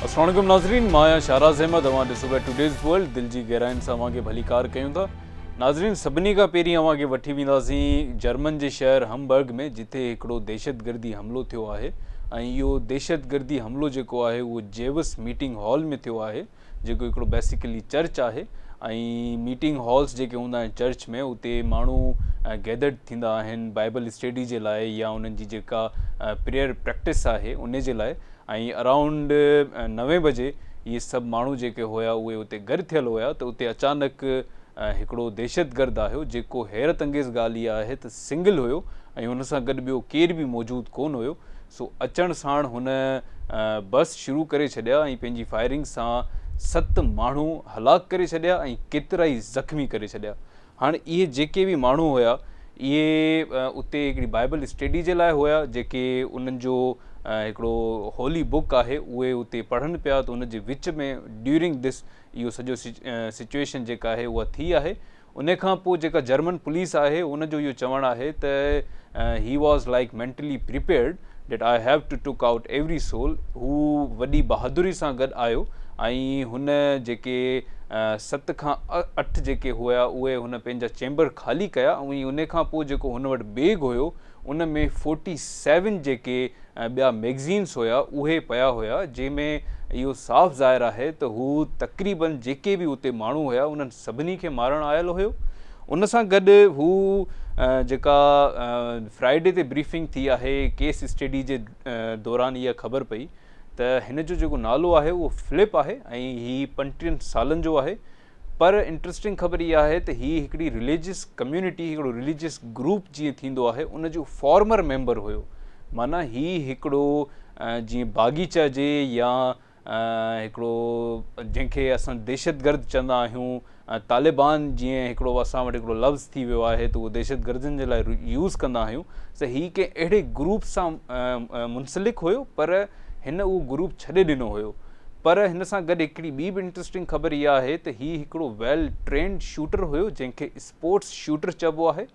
अस्सलाम वालेकुम नाज़रीन, मां शाहराज़ अहमद अवां ॾिसो पिया टुडेज़ वर्ल्ड। दिल जी गहराइन सां अवांखे भली कार कयूं था। नाज़रीन, सभिनी खां पहिरीं अवांखे वठी वेंदासीं जर्मन जे शहर हमबर्ग में, जिथे हिकिड़ो दहशतगर्दी हमलो थियो आहे। ऐं इहो दहशतगर्दी हमलो जेको आहे उहो जेवस मीटिंग हॉल में थियो आहे, जेको हिकिड़ो बेसिकली चर्च आहे। ऐं मीटिंग हॉल्स जेके हूंदा आहिनि चर्च में, उते माण्हू गैदर्ड थींदा आहिनि बाइबल स्टडी जे लाइ या उन्हनि जी जेका प्रेयर प्रैक्टिस आहे उन जे लाइ। ऐं अराउंड 9 बजे इहे सभु माण्हू जेके हुआ उहे उते गॾु थियल हुआ, त उते अचानक हिकिड़ो दहशतगर्द आहियो, जेको हैरत अंगेज़ ॻाल्हि इहा आहे त सिंगल हुयो ऐं हुन सां गॾु ॿियो केर बि मौजूदु कोन हुयो। सो अचण साण हुन बस शुरू करे छॾिया ऐं पंहिंजी फायरिंग सां 7 माण्हू हलाक करे छॾिया ऐं केतिरा ई ज़ख़्मी करे छॾिया। हाणे इहे जेके बि माण्हू हुआ इहे उते हिकिड़ी बाइबल स्टडी जे लाइ हुआ, जेके उन्हनि जो हिकिड़ो होली बुक आहे उहे उते पढ़नि पिया। त उन जे विच में ड्यूरिंग दिस इहो सॼो सिचुएशन जेका आहे उहा थी आहे। उन खां पोइ जेका जर्मन पुलिस आहे उनजो इहो चवणु आहे त ही was like mentally prepared that I have to took out every soul. हू वॾी बहादुरी सां गॾु आयो ऐं हुन जेके 7 खां 8 जेके हुआ उहे हुन पंहिंजा चैम्बर ख़ाली कया। ऐं उन खां पोइ जेको हुन वटि बैग हुयो उन में 47 जेके ॿिया मैगज़ीन्स हुआ उहे पिया हुआ, जंहिंमें इहो साफ़ ज़ाहिर आहे त हू तक़रीबन जेके बि उते माण्हू हुआ उन्हनि सभिनी खे मारणु आयल हुयो। उन सां गॾु हू जेका फ्राइडे ते ब्रीफिंग थी आहे केस स्टडी जे दौरान इहा ख़बर पई त हिन जो जेको नालो आहे उहो फिलिप आहे ऐं हीउ 35 सालनि जो आहे। पर इंट्रस्टिंग ख़बर इहा आहे त हीअ हिकिड़ी रिलीजियस कम्यूनिटी, हिकिड़ो रिलीजियस ग्रुप जीअं थींदो आहे उन जो फॉर्मर मेंबर हुयो। माना हीअ हिकिड़ो जीअं बाग़ीचा जे या हिकिड़ो जंहिंखे असां दहशतगर्द चवंदा आहियूं, तालिबान जीअं हिकिड़ो असां वटि हिकिड़ो लफ़्ज़ थी वियो आहे त उहो दहशतगर्दनि जे लाइ यूज़ कंदा आहियूं। त हीअ कंहिं अहिड़े ग्रुप सां मुंसलिक हुयो, पर हिन उहो ग्रुप छॾे ॾिनो हुयो। पर हिन सां गॾु हिकिड़ी ॿी बि इंट्रस्टिंग ख़बर इहा आहे त हीअ हिकिड़ो वेल ट्रेंड शूटर हुयो, जंहिंखे स्पोर्ट्स शूटर चइबो आहे।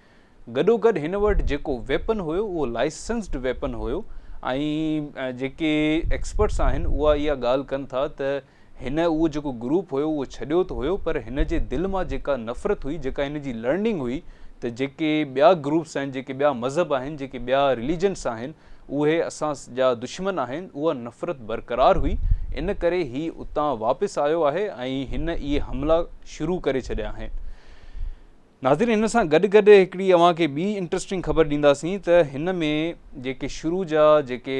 गॾोगॾु हिन वटि जेको वेपन हुयो उहो लाइसेंस्ड वेपन हुयो। ऐं जेके एक्सपर्ट्स आहिनि उहा इहा ॻाल्हि कनि था त हिन उहो जेको ग्रुप हुयो उहो छॾियो त हुयो, पर हिन जे दिलि मां जेका नफ़रत हुई, जेका हिन जी लर्निंग हुई त जेके ॿिया ग्रुप्स आहिनि, जेके ॿिया मज़हब आहिनि, जेके ॿिया रिलीजन्स आहिनि उहे असां जा दुश्मन आहिनि, उहा नफ़रत बरक़रार हुई। इन करे ही उतां वापसि आयो आहे ऐं हिन इहे हमला शुरू करे छॾिया आहिनि। नाज़रीन, हिन सां गॾु गॾु हिकिड़ी अव्हांखे ॿी इंट्रस्टिंग ख़बर ॾींदासीं त हिन में जेके शुरू जा जेके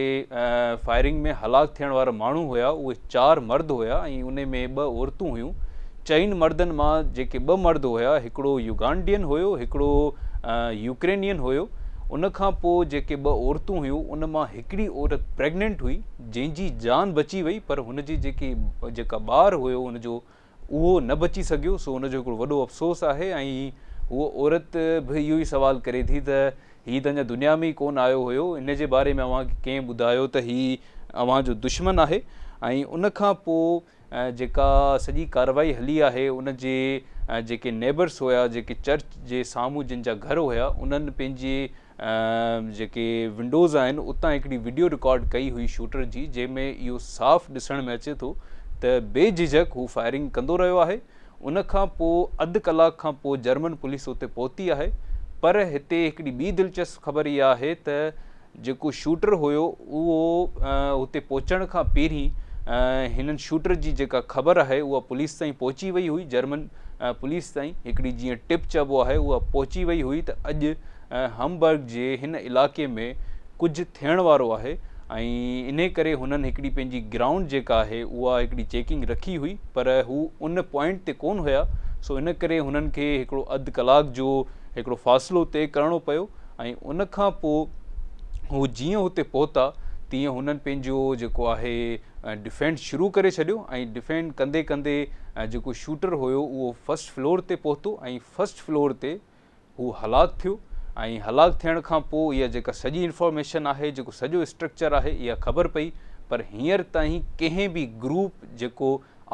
फायरिंग में हलाक थियण वारा माण्हू हुआ उहे 4 मर्द हुआ ऐं उन में 2 औरतूं हुयूं। 4 मर्दनि मां जेके 2 मर्द हुआ, हिकिड़ो युगांडियन हुयो, हिकिड़ो यूक्रेनियन हुयो। उन खां पोइ जेके 2 औरतूं हुयूं उन मां हिकिड़ी औरत प्रेग्नेंट हुई, जंहिंजी जान बची वई, पर हुनजी जेका ॿार हुयो उनजो उहो न बची सघियो। सो उनजो हिकिड़ो वॾो अफ़सोस आहे। ऐं उहो औरत बि इहो ई सुवाल करे थी त हीअ त अञा दुनिया में ई कोन आयो हुयो, इन जे बारे में अव्हांखे कंहिं ॿुधायो त हीअ अव्हांजो दुश्मन आहे। ऐं उन खां पोइ जेका सॼी कार्रवाई हली आहे उन जे जेके नेबर्स हुआ, जेके चर्च जे साम्हूं जिन जा घर हुआ, उन्हनि पंहिंजे जेके विंडोज़ आहिनि उतां हिकिड़ी वीडियो रिकॉर्ड कई हुई शूटर जी, जंहिंमें इहो साफ़ ॾिसण में अचे थो त बेझिझक हू फायरिंग कंदो रहियो आहे। उन खां पोइ अधु कलाक खां पोइ जर्मन पुलिस उते पहुती आहे। पर हिते हिकिड़ी ॿी दिलचस्प ख़बर इहा आहे त जेको शूटर हुयो उहो हुते पहुचण खां पहिरीं हिननि शूटर जी जेका ख़बर आहे उहा पुलिस ताईं पहुची वई हुई। जर्मन पुलिस ताईं हिकिड़ी जीअं टिप चइबो आहे उहा पहुची वई हुई त अॼु हमबर्ग जे हिन इलाइक़े में कुझु थियण वारो आहे। ऐं इन करे हुननि हिकिड़ी पंहिंजी ग्राउंड जेका आहे उहा हिकिड़ी चेकिंग रखी हुई, पर हू उन पॉइंट ते कोन हुया। सो इन करे हुननि खे हिकिड़ो अधु कलाक जो हिकिड़ो फ़ासिलो तय करिणो पियो। ऐं उन खां पोइ हू जीअं हुते पहुता तीअं हुननि पंहिंजो जेको आहे डिफेंस शुरू करे छॾियो। ऐं डिफेंड कंदे कंदे जेको शूटर हुयो उहो 1st फ्लोर ते पहुतो ऐं 1st फ्लोर ते हू हलाक थियो। ऐं हलाक थियण खां पोइ इहा जेका सॼी इंफॉर्मेशन आहे, जेको सॼो स्ट्रक्चर आहे, इहा ख़बर पई। पर हींअर ताईं कंहिं बि ग्रुप जेको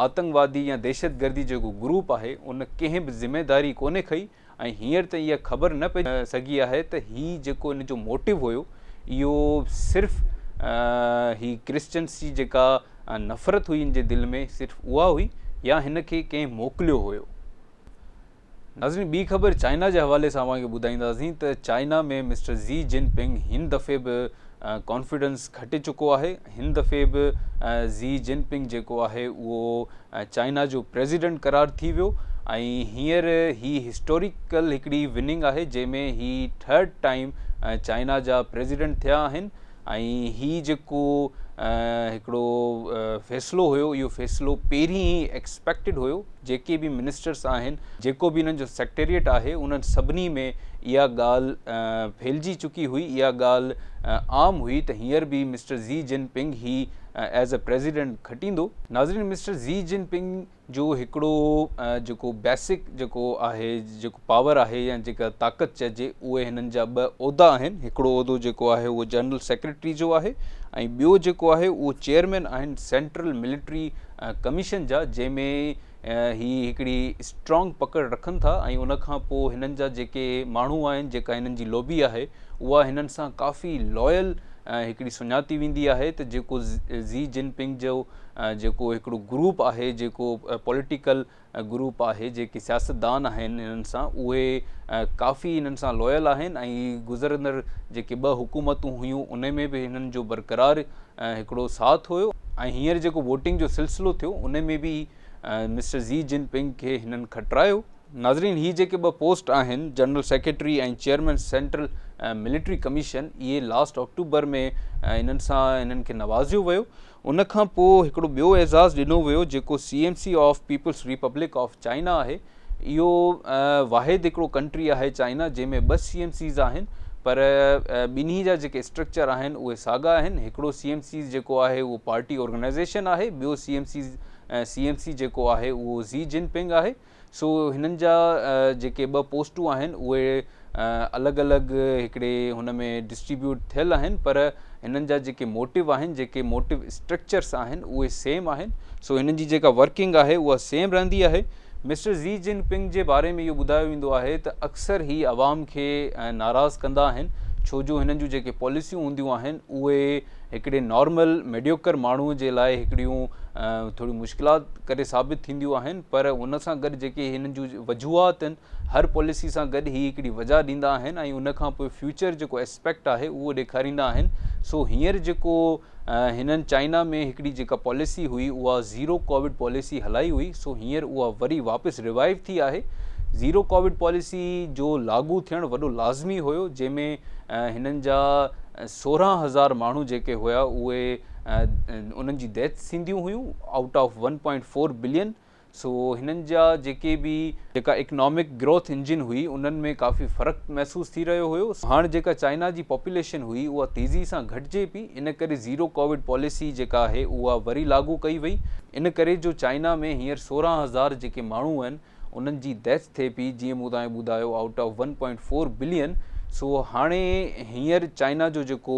आतंकवादी या दहशतगर्दी जेको ग्रुप आहे उन कंहिं बि ज़िम्मेदारी कोन्हे खई। ऐं हींअर त इहा ख़बर न पई सघी आहे त हीअ जेको इन जो मोटिव हुयो इहो सिर्फ़ु ही क्रिश्चियंस जी जेका नफ़रत हुई हिन जे दिलि में सिर्फ़ु उहा हुई या हिन खे कंहिं मोकिलियो हुयो। नाज़रीन, ॿी ख़बर चाइना जे हवाले सां अवांखे ॿुधाईंदासीं त चाइना में मिस्टर ज़ी जिनपिंग हिन दफ़े बि कॉन्फिडेंस घटे चुको आहे। हिन दफ़े बि ज़ी जिनपिंग जेको आहे उहो चाइना जो प्रेसिडेंट करार थी वियो ऐं हींअर ही हिस्टोरिकल हिकिड़ी विनिंग आहे जंहिंमें ही 3rd टाइम चाइना जा प्रेसिडेंट थिया आहिनि ऐं ही जेको हिकिड़ो फ़ैसिलो हुयो, इहो फ़ैसिलो पहिरीं ई एक्सपेक्टेड हुयो। जेके बि मिनिस्टर्स आहिनि, जेको बि इन्हनि जो सेक्रेटेरिएट आहे, उन्हनि सभिनी में इहा ॻाल्हि फैलिजी चुकी हुई, इहा ॻाल्हि आम हुई त हींअर बि मिस्टर ज़ी जिनपिंग ही एज़ अ प्रेसिडेंट खटींदो। नाज़रीन, मिस्टर ज़ी जिनपिंग जो हिकिड़ो जेको बेसिक जेको आहे, जेको पावर आहे या जेका ताक़त चइजे, उहे हिननि जा 2 उहिदा आहिनि। हिकिड़ो उहिदो जेको आहे उहो जनरल सेक्रेटरी जो आहे ऐं ॿियो जेको आहे उहो चेयरमैन आहिनि सेंट्रल मिलिट्री कमीशन जा, जंहिंमें ही हिकिड़ी स्ट्रॉन्ग पकड़ रखनि था ऐं उन खां पोइ हिननि जा जेके माण्हू आहिनि, जेका हिननि जी लॉबी आहे, उहा हिननि सां काफ़ी लॉयल हिकिड़ी सुञाती वेंदी आहे त जेको ज़ी जिनपिंग जो जेको हिकिड़ो ग्रुप आहे, जेको पॉलिटिकल ग्रुप आहे, जेके सियासतदान आहिनि हिननि सां, उहे काफ़ी हिननि सां लॉयल आहिनि ऐं गुज़रंदड़ जेके 2 हुकूमतूं हुयूं उन में बि हिननि जो बरक़रार हिकिड़ो साथ हुयो ऐं हींअर जेको वोटिंग जो सिलसिलो थियो उन में बि मिस्टर ज़ी जिनपिंग खे हिननि खटरायो। नाज़रीन, ही जेके 2 पोस्ट आहिनि, जनरल सेक्रेटरी ऐं चेयरमैन सेंट्रल मिलिट्री कमीशन, इहे लास्ट अक्टूबर में हिननि खे नवाज़ियो वियो। उन खां पोइ हिकिड़ो ॿियो एज़ाज़ ॾिनो वियो जेको CMC of people's republic of China आहे। इहो वाहिद हिकिड़ो कंट्री आहे चाइना जंहिंमें 2 CMCs आहिनि, पर ॿिन्ही जा जेके स्ट्रक्चर आहिनि उहे साॻा आहिनि। हिकिड़ो CMC जेको आहे उहो पार्टी ऑर्गेनाइज़ेशन आहे, ॿियो CMC जेको आहे उहो ज़ी जिनपिंग आहे। सो हिननि जा जेके 2 पोस्टूं आहिनि उहे अलॻि अलॻि हिकिड़े हुन में डिस्ट्रीब्यूट थियल आहिनि, पर हिननि जा जेके मोटिव आहिनि, जेके मोटिव स्ट्रक्चर्स आहिनि, उहे सेम आहिनि। सो हिननि जी जेका वर्किंग आहे उहा सेम रहंदी आहे। मिस्टर ज़ी जिनपिंग जे बारे में इहो ॿुधायो वेंदो आहे त अक्सर ही आवाम खे नाराज़ कंदा आहिनि, छो जो हिननि जूं जेके पॉलिसियूं हूंदियूं आहिनि उहे हिकिड़े नॉर्मल मेडियोकर माण्हूअ जे लाइ हिकिड़ियूं थोरी मुश्किलात करे साबित थींदियूं आहिनि, पर उन सां गॾु जेके हिननि जूं वजूहात आहिनि, हर पॉलिसी सां गॾु ही हिकिड़ी वजह ॾींदा आहिनि ऐं उन खां पोइ फ्यूचर जेको एस्पेक्ट आहे उहो ॾेखारींदा आहिनि। सो हींअर जेको हिननि चाइना में हिकिड़ी जेका पॉलिसी हुई उहा ज़ीरो कोविड पॉलिसी हलाई हुई, सो हींअर उहा वरी वापसि रिवाइव थी आहे। ज़ीरो कोविड पॉलिसी जो लागू थियणु वॾो लाज़मी हुयो, जंहिंमें हिननि जा 16,000 माण्हू जेके हुआ उहे उन्हनि जी डेथ्स थींदियूं हुयूं आउट ऑफ 1.4 बिलियन। सो हिननि जा जेका इकनॉमिक ग्रोथ इंजिन हुई उन्हनि में काफ़ी फ़र्क़ु महसूसु थी रहियो हुयो। हाणे जेका चाइना जी पॉपुलेशन हुई उहा तेज़ी सां घटिजे पई, इन करे ज़ीरो कोविड पॉलिसी जेका आहे उहा वरी लागू कई वई। इन करे जो चाइना में हींअर 16,000 जेके माण्हू आहिनि उन्हनि जी डेथ थिए पई, जीअं मूं तव्हांखे ॿुधायो आउट ऑफ 1.4 बिलियन। सो हाणे हींअर चाइना जो जेको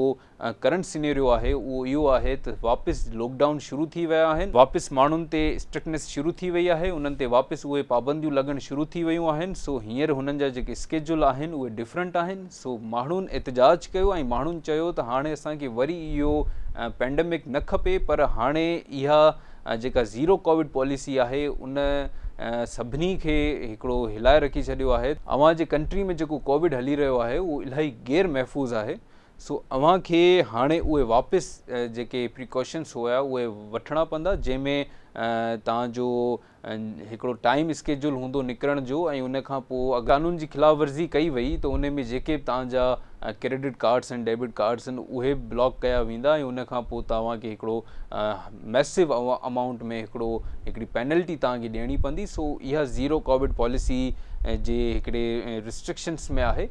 करंट सिनेरियो आहे उहो इहो आहे त वापसि लॉकडाउन शुरू थी विया आहिनि, वापसि माण्हुनि ते स्ट्रिक्टनेस शुरू थी वई आहे, उन्हनि ते वापसि उहे पाबंदियूं लॻणु शुरू थी वियूं आहिनि। सो हींअर हुननि जा जेके स्केड्यूल आहिनि उहे डिफरेंट आहिनि। सो माण्हुनि एतिजाज कयो ऐं माण्हुनि चयो त हाणे असांखे वरी इहो पेंडेमिक न खपे, पर हाणे इहा जेका ज़ीरो कोविड पॉलिसी आहे उन सभिनी खे हिकिड़ो हिलाए रखी छॾियो आहे। अव्हांजे कंट्री में जेको कोविड हली रहियो आहे उहो इलाही गैर महफ़ूज़ आहे। सो अव्हांखे हाणे उहे वापसि जेके प्रिकॉशन्स हुआ उहे वठणा पवंदा, जंहिंमें तव्हांजो हिकिड़ो टाइम स्केड्यूल हूंदो निकिरण जो, ऐं उन खां पोइ कानून जी ख़िलाफ़ वर्ज़ी कई वई त उन में जेके बि तव्हांजा क्रेडिट कार्ड्स आहिनि, डेबिट कार्ड्स आहिनि, उहे ब्लॉक कया वेंदा ऐं उन खां पोइ तव्हांखे हिकिड़ो मैसिव अमाउंट में हिकिड़ी पेनल्टी तव्हांखे ॾियणी पवंदी। सो इहा ज़ीरो कोविड पॉलिसी जे हिकिड़े रिस्ट्रिक्शन्स में आहे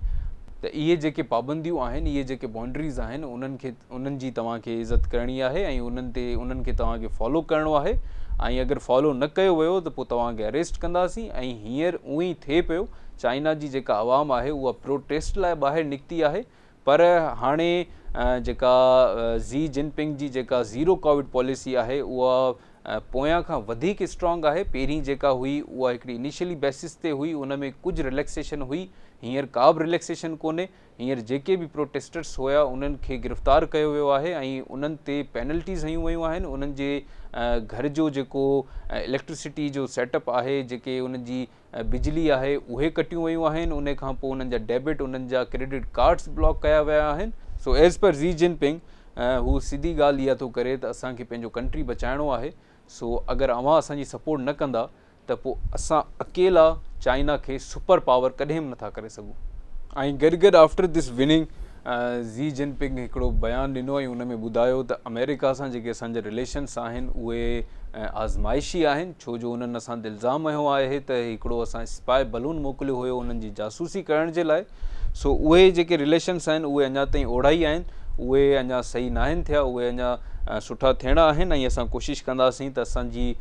त इहे जेके पाबंदियूं आहिनि, इहे जेके बाउंड्रीज़ आहिनि, उन्हनि जी तव्हांखे इज़त करणी आहे ऐं उन्हनि खे तव्हांखे फॉलो करिणो आहे। ऐं अगरि फॉलो न कयो वियो त पोइ तव्हांखे अरेस्ट कंदासीं। ऐं हींअर उअं ई थिए पियो, चाइना जी जेका आवाम आहे उहा प्रोटेस्ट लाइ ॿाहिरि निकिती आहे, पर हाणे जेका ज़ी जिनपिंग जी जेका ज़ीरो कोविड पॉलिसी आहे उहा पोयां खां वधीक स्ट्रॉन्ग आहे। पहिरीं जेका हुई उहा हिकिड़ी इनिशियली बेसिस ते हुई, उन में कुझु रिलैक्सेशन हुई। हींअर का बि रिलैक्सेशन कोन्हे। हींअर जेके बि प्रोटेस्टर्स हुया उन्हनि खे गिरफ़्तार कयो वियो आहे ऐं उन्हनि ते पेनल्टीज़ हयूं वियूं आहिनि। उन्हनि जे घर जो जेको इलेक्ट्रिसिटी जो सेटअप आहे, जेके उन्हनि जी बिजली आहे, उहे कटियूं वियूं आहिनि। उन खां पोइ उन्हनि जा डेबिट, उन्हनि जा क्रेडिट कार्ड्स ब्लॉक कया विया आहिनि। So as per Xi Jinping हू सिधी ॻाल्हि इहा थो करे त असांखे पंहिंजो कंट्री बचाइणो आहे। सो अगरि अवां असांजी सपोर्ट न कंदा त पोइ असां अकेला चाइना खे सुपर पावर कॾहिं बि नथा करे सघूं। ऐं गॾु after this winning Xi Jinping हिकिड़ो बयानु ॾिनो ऐं उन में ॿुधायो त अमेरिका सां जेके असांजा रिलेशन्स आहिनि उहे आज़माइशी आहिनि, छो जो उन्हनि असां ते इल्ज़ाम हयो आहे त हिकिड़ो असां स्पाई बलून मोकिलियो हुयो उन्हनि जी जासूसी करण जे लाइ। सो उहे जेके रिलेशन्स आहिनि उहे अञा ताईं ओढ़ाई आहिनि, उहे अञा सही न आहिनि थिया, उहे अञा सुठा थियणा आहिनि। ऐं असां कोशिशि कंदासीं त असांजी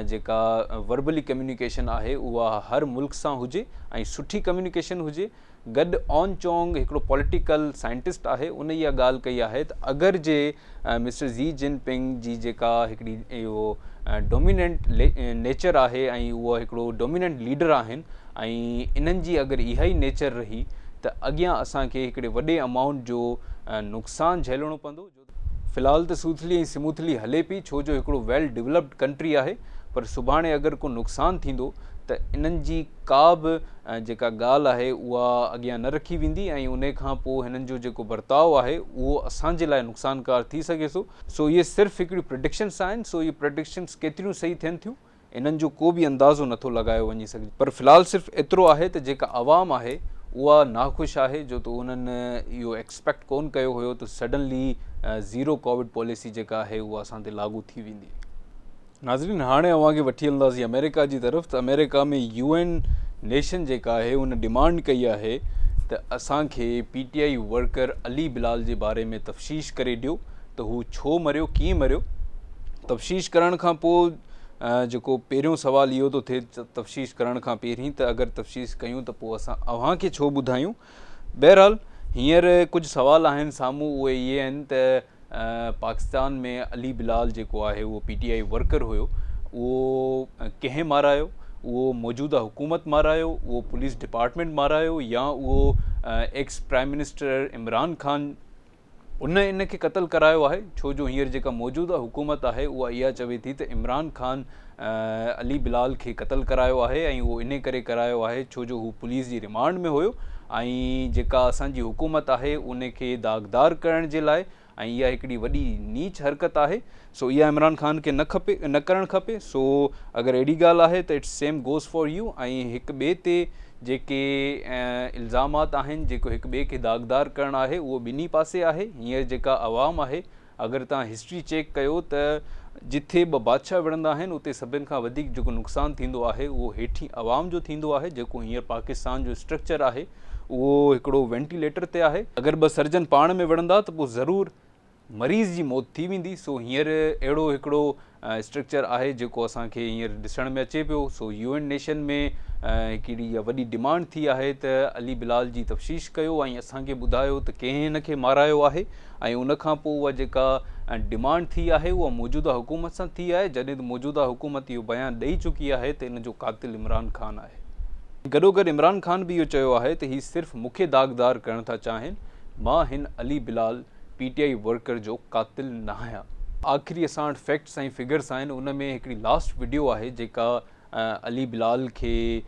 जेका वर्बली कम्युनिकेशन आहे उहा हर मुल्क सां हुजे ऐं सुठी कम्युनिकेशन हुजे। गॾु ऑन चोंग हिकिड़ो पॉलिटिकल साइंटिस्ट आहे, उन इहा ॻाल्हि कई आहे त अगरि जे मिस्टर ज़ी जिनपिंग जी जेका हिकिड़ी इहो डोमिनेंट नेचर आहे ऐं उहा हिकिड़ो डोमिनेंट लीडर आहिनि ऐं इन्हनि जी अगरि इहा ई नेचर रही त अॻियां असांखे हिकिड़े वॾे अमाउंट जो नुक़सानु झेलणो पवंदो। फ़िलहालु त सूथली ऐं स्मूथली हले पई, छो जो हिकिड़ो वेल डेवलप्ड कंट्री आहे, पर सुभाणे अगरि को नुक़सानु थींदो त इन्हनि जी का बि जेका ॻाल्हि आहे उहा अॻियां न रखी वेंदी ऐं उन खां पोइ हिननि जो जेको बर्ताव आहे उहो असांजे लाइ नुक़सानकार थी सघे थो। सो इहे सिर्फ़ु हिकिड़ियूं प्रेडिक्शन्स आहिनि। सो इहे प्रेडिक्शन्स केतिरियूं सही थियनि थियूं इन्हनि जो को बि अंदाज़ो नथो लॻायो वञी सघे। पर फ़िलहालु सिर्फ़ु एतिरो आहे त जेका आवाम आहे उहा नाख़ुशि आहे, जो त उन्हनि इहो एक्सपेक्ट कोन कयो हुयो त सडनली ज़ीरो कोविड पॉलिसी जेका आहे उहा असां ते लागू थी वेंदी। नाज़रीन, हाणे अव्हांखे वठी हलंदासीं अमेरिका जी तरफ़। त अमेरिका में UN नेशन जेका आहे उन डिमांड कई आहे त असांखे PTI वर्कर अली बिलाल जे बारे में तफ़्तीश करे ॾियो त हू छो मरियो, कीअं मरियो। तफ़्तीश करण खां पोइ जेको पहिरियों सुवालु इहो थो थिए तफ़्तीश करण खां पहिरीं त अगरि तफ़्तीश कयूं त पोइ असां अव्हांखे छो ॿुधायूं। बहरहाल हींअर कुझु सुवाल आहिनि साम्हूं, उहे इहे आहिनि त पाकिस्तान में अली बिलाल जेको आहे उहो PTI वर्कर हुयो, उहो कंहिं मारायो, उहो मौजूदा हुकूमत मारायो, उहो पुलिस डिपार्टमेंट मारायो, या उहो ex prime minister Imran Khan इन खे क़तल करायो आहे। छो जो हींअर जेका मौजूदा हुकूमत आहे उहा इहा चवे थी त इमरान ख़ान अली बिलाल खे क़तल करायो आहे ऐं उहो इन करे करायो आहे छो जो हू पुलिस जी रिमांड में हुयो ऐं जेका असांजी हुकूमत आहे उन खे दाग़दार करण जे लाइ, ऐं इहा हिकिड़ी वॾी नीच हरकत आहे। सो इहा इमरान ख़ान खे न करणु खपे। सो अगरि अहिड़ी ॻाल्हि आहे त it's same goes for U. ऐं हिक ॿिए ते जेके इल्ज़ामात आहिनि, जेको हिक ॿिए खे दाग़दार करणु आहे, उहो ॿिन्ही पासे आहे। हींअर जेका आवाम आहे, अगरि तव्हां हिस्ट्री चेक कयो त जिथे ॿ बादशाह विढ़ंदा आहिनि उते सभिनि खां वधीक जेको नुक़सानु थींदो आहे उहो हेठी आवाम जो थींदो आहे। जेको हींअर पाकिस्तान जो स्ट्रक्चर आहे उहो हिकिड़ो वेंटिलेटर ते आहे। अगरि ॿ सर्जन पाण में विढ़ंदा त पोइ ज़रूरु मरीज़ जी मौत थी वेंदी। सो हींअर अहिड़ो हिकिड़ो स्ट्रक्चर आहे जेको असांखे हींअर ॾिसण में अचे पियो। सो UN नेशन में हिकिड़ी इहा वॾी डिमांड थी आहे त अली बिलाल जी तफ़्तीश कयो ऐं असांखे ॿुधायो त कंहिं हिन खे मारायो आहे। ऐं उनखां पोइ उहा जेका डिमांड थी आहे उहा मौजूदा हुकूमत सां थी आहे, जॾहिं त मौजूदा हुकूमत इहो बयानु ॾेई चुकी आहे त इन जो क़ातिल इमरान ख़ान आहे। गॾोगॾु इमरान ख़ान बि इहो चयो आहे त हीअ सिर्फ़ु मूंखे दाग़दार करणु था चाहिनि, मां हिन अली बिलाल PTI वर्कर जो क़ातिल न आहियां। आख़िरी असां वटि फैक्ट्स ऐं फिगर्स आहिनि। उन में हिकिड़ी लास्ट वीडियो आहे जेका अली बिलाल खे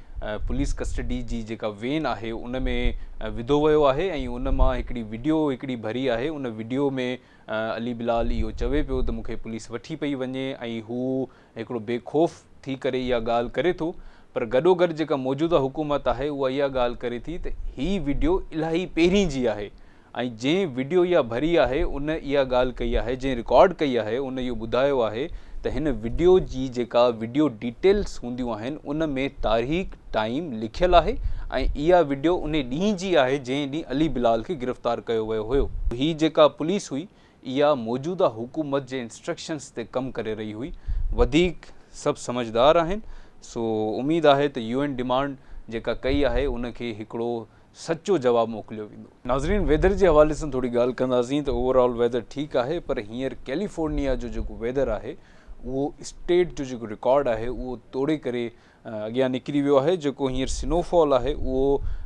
पुलिस कस्टडी जी जेका वेन आहे उन में विधो वियो आहे ऐं उन मां हिकिड़ी वीडियो हिकिड़ी भरी आहे। उन वीडियो में अली बिलाल इहो चवे पियो त मूंखे पुलिस वठी पई वञे ऐं हू हिकिड़ो बेखौफ़ थी करे इहा ॻाल्हि करे थो। पर गॾोगॾु जेका मौजूदा हुकूमत आहे उहा इहा ॻाल्हि करे थी त हीअ वीडियो इलाही पहिरीं जी आहे ऐं जंहिं वीडियो इहा भरी आहे उन इहा ॻाल्हि कई आहे, जंहिं रिकॉर्ड कई आहे उन इहो ॿुधायो आहे त हिन वीडियो जी जेका वीडियो डिटेल्स हूंदियूं आहिनि उन में तारीख़ टाइम लिखियलु आहे ऐं इहा वीडियो उन ॾींहुं जी आहे जंहिं ॾींहुं अली बिलाल खे गिरफ़्तार कयो वियो हुयो। हीअ जेका पुलिस हुई इहा मौजूदा हुकूमत जे इंस्ट्रक्शन्स ते कमु करे रही हुई। वधीक सभु समझदार आहिनि। सो उमेदु आहे त UN डिमांड जेका कई आहे उनखे हिकिड़ो सचो जवाबु मोकिलियो वेंदो। नाज़रीन, वेदर जे हवाले सां थोरी ॻाल्हि कंदासीं त ओवरऑल वेदर ठीकु आहे, पर हींअर कैलिफोर्निया जो जेको वेदर आहे उहो स्टेट जो जेको रिकॉर्ड आहे उहो तोड़े करे अॻियां निकिरी वियो आहे। जेको हींअर स्नोफॉल आहे उहो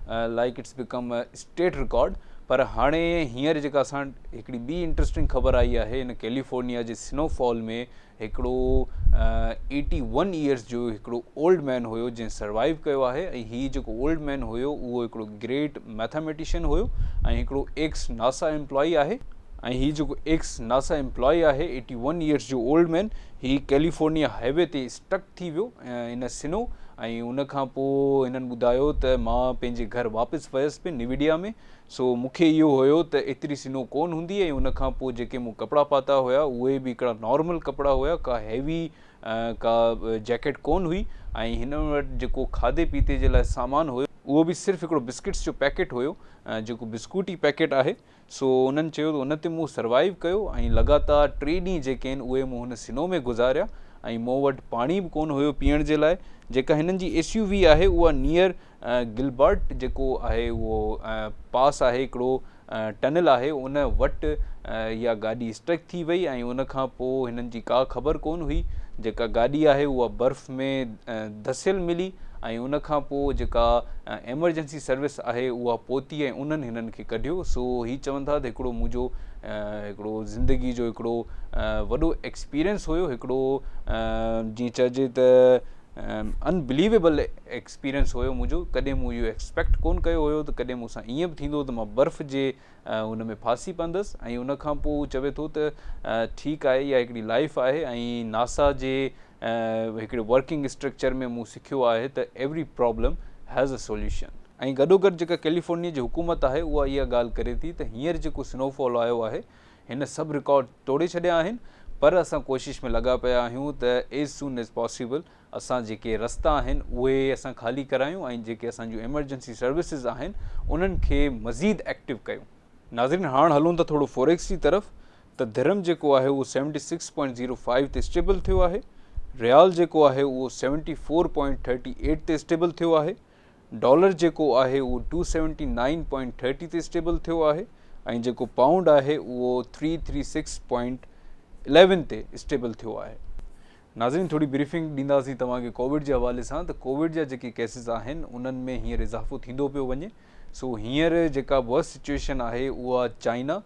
like it's become a state record. पर हाणे हींअर जेका असां हिकिड़ी ॿी इंट्रस्टिंग ख़बर आई आहे, इन कैलिफोर्निया जे स्नोफॉल में हिकिड़ो 81 ईयर्स जो हिकिड़ो ओल्ड मैन हुयो जंहिं सर्वाइव कयो आहे। ऐं हीअ जेको ओल्ड मैन हुयो उहो हिकिड़ो ग्रेट मैथमेटिशियन हुयो ऐं हिकिड़ो एक्स नासा एम्प्लॉई आहे। ऐं हीअ जेको एक्स नासा एम्प्लॉई आहे 81 ईयर्स जो ओल्ड मैन, ही कैलिफोर्निया हाईवे ते स्टक थी वियो इन स्नो। ऐं उन खां पोइ हिननि ॿुधायो त मां पंहिंजे घर वापसि वियसि पियो निविडिया में। सो मूंखे इहो हुयो त एतिरी स्नो कोन हूंदी। ऐं उन खां पोइ जेके मूं कपिड़ा पाता हुया उहे बि हिकिड़ा नॉर्मल कपिड़ा हुया, का हैवी का जैकेट कोन हुई। ऐं हिन वटि जेको खाधे पीते जे लाइ सामान हुयो उहो बि सिर्फ़ु हिकिड़ो बिस्किट्स जो पैकेट हुयो, जेको बिस्कुट ई पैकेट आहे। सो उन्हनि चयो त उन ते मूं सर्वाइव कयो ऐं लगातार 3 ॾींहं जेके आहिनि उहे मूं हुन स्नो में गुज़ारिया। ऐं मूं वटि पाणी बि कोन हुयो पीअण जे लाइ। जेका हिननि जी SUV आहे उहा नियर गिलबर्ट जेको आहे उहो पास आहे, हिकिड़ो टनल आहे, उन वटि इहा गाॾी स्टक थी वई। ऐं उन खां पोइ हिननि जी का ख़बर कोन हुई। जेका गाॾी आहे उहा बर्फ़ में धसियल मिली ऐं उन खां पोइ जेका एमरजेंसी सर्विस आहे उहा पहुती ऐं उन्हनि हिननि खे कढियो। सो हीअ चवनि था त हिकिड़ो मुंहिंजो हिकिड़ो ज़िंदगी जो हिकिड़ो वॾो एक्सपीरियंस हुयो, हिकिड़ो जीअं चइजे त अनबिलीवेबल एक्सपीरियंस हुयो मुंहिंजो। कॾहिं मूं इहो एक्सपेक्ट कोन कयो हुयो त कॾहिं मूंसां ईअं बि थींदो त मां बर्फ़ जे उन में फासी पवंदसि। ऐं उन खां पोइ चवे थो त ठीकु आहे, इहा हिकिड़ी लाइफ आहे। ऐं नासा जे हिकिड़े वर्किंग स्ट्रक्चर में मूं सिखियो आहे त every problem has a solution. ऐं गॾोगॾु जेका कैलिफोर्निया जी हुकूमत आहे उहा इहा ॻाल्हि करे थी त हींअर जेको स्नोफॉल आयो आहे हिन सभु रिकॉर्ड तोड़े छॾिया आहिनि। पर असां कोशिशि में लॻा पिया आहियूं त एज़ सून एज़ पॉसिबल असां जेके रस्ता आहिनि उहे असां ख़ाली करायूं ऐं जेके असांजूं एमरजेंसी सर्विसिस आहिनि उन्हनि खे मज़ीद एक्टिव कयूं। नाज़रीन, हाणे हलूं था थोरो फॉरेक्स जी तरफ़। त दिरहम जेको आहे उहो 76.05 ते स्टेबल थियो आहे। रियाल जेको आहे उहो 74.38 ते स्टेबल थियो आहे। डॉलर जेको आहे उहो 279.30 ते स्टेबल थियो आहे। ऐं जेको पाउंड आहे उहो 336.11 ते स्टेबल थियो आहे। नाज़रीन, थोरी ब्रीफिंग ॾींदासीं तव्हांखे कोविड जे हवाले सां। त कोविड जा जेके केसिस आहिनि उन्हनि में हींअर इज़ाफ़ो थींदो पियो वञे। सो हींअर जेका वर्स्ट सिचुएशन आहे उहा China,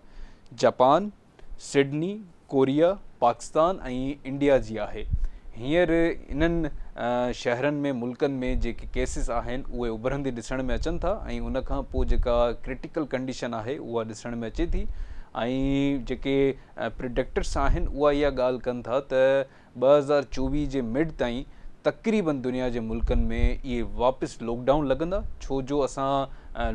Japan, Sydney, Korea, Pakistan ऐं इंडिया जी आहे। हींअर इन्हनि शहरनि में मुल्कनि में जेके केसिस आहिनि उहे उभरंदे ॾिसण में अचनि था। ऐं उन खां पोइ जेका क्रिटिकल कंडीशन आहे उहा ॾिसण में अचे थी। ऐं जेके प्रिडिक्टर्स आहिनि उहा इहा ॻाल्हि कनि था त 2024 जे मिड ताईं तक़रीबन दुनिया जे मुल्कनि में इहे वापसि लॉकडाउन लॻंदा। छो जो असां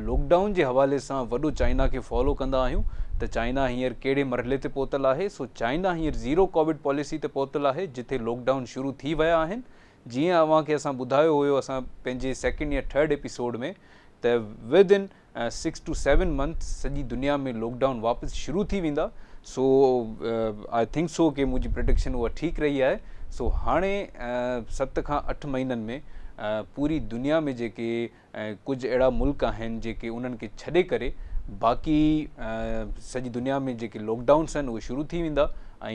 लॉकडाउन जे हवाले सां वॾो चाइना खे फॉलो कंदा आहियूं त चाइना हींअर कहिड़े मरहले ते पहुतल आहे। सो चाइना हींअर ज़ीरो कोविड पॉलिसी ते पहुतल आहे, जिथे लॉकडाउन शुरू थी विया आहिनि। जीअं अव्हांखे असां ॿुधायो हुयो असां पंहिंजे 2nd या 3rd एपिसोड में त विदिन 6 to 7 मंथ्स सॼी दुनिया में लॉकडाउन वापसि शुरू थी वेंदा। सो आई थिंक सो कि मुंहिंजी प्रिडिक्शन उहा ठीकु रही आहे। सो हाणे 7 खां 8 महीननि में पूरी दुनिया में जेके कुझु अहिड़ा मुल्क आहिनि जेके उन्हनि खे छॾे करे बाक़ी सॼी दुनिया में जेके लॉकडाउन्स आहिनि उहे शुरू थी वेंदा। ऐं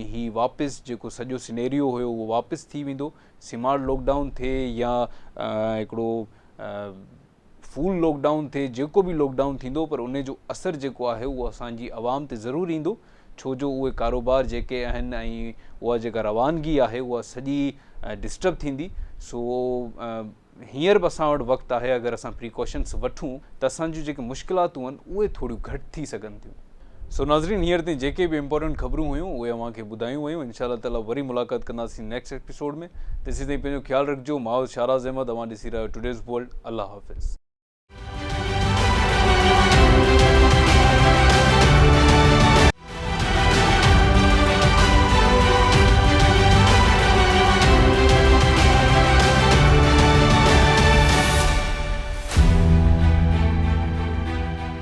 ही वापसि जेको सॼो सिनेरियो हुयो उहो वापसि थी वेंदो। स्मार्ट लॉकडाउन थिए या हिकिड़ो फुल लॉकडाउन थिए, जेको बि लॉकडाउन थींदो पर उन जो असरु जेको आहे उहो असांजी आवाम ते ज़रूरु ईंदो। छो जो उहे कारोबार जेके आहिनि ऐं उहा जेका रवानगी आहे उहा सॼी डिस्टर्ब थींदी। सो हींअर बि असां वटि वक़्तु आहे, अगरि असां प्रिकॉशन्स वठूं त असांजूं जेके मुश्किलातूं आहिनि उहे थोरियूं घटि थी सघनि थियूं। सो नाज़रीन, हींअर ताईं जेके बि इम्पोर्टेंट ख़बरूं हुयूं उहे अव्हांखे ॿुधायूं वयूं। इंशाअल्लाह ताला वरी मुलाक़ात कंदासीं नेक्स्ट एपिसोड में। तेसीं ताईं पंहिंजो ख़्यालु रखिजो। मां शाहराज़ अहमद, अव्हां ॾिसी रहिया आहियो टुडेज़ वर्ल्ड। अल्लाह हाफ़िज़।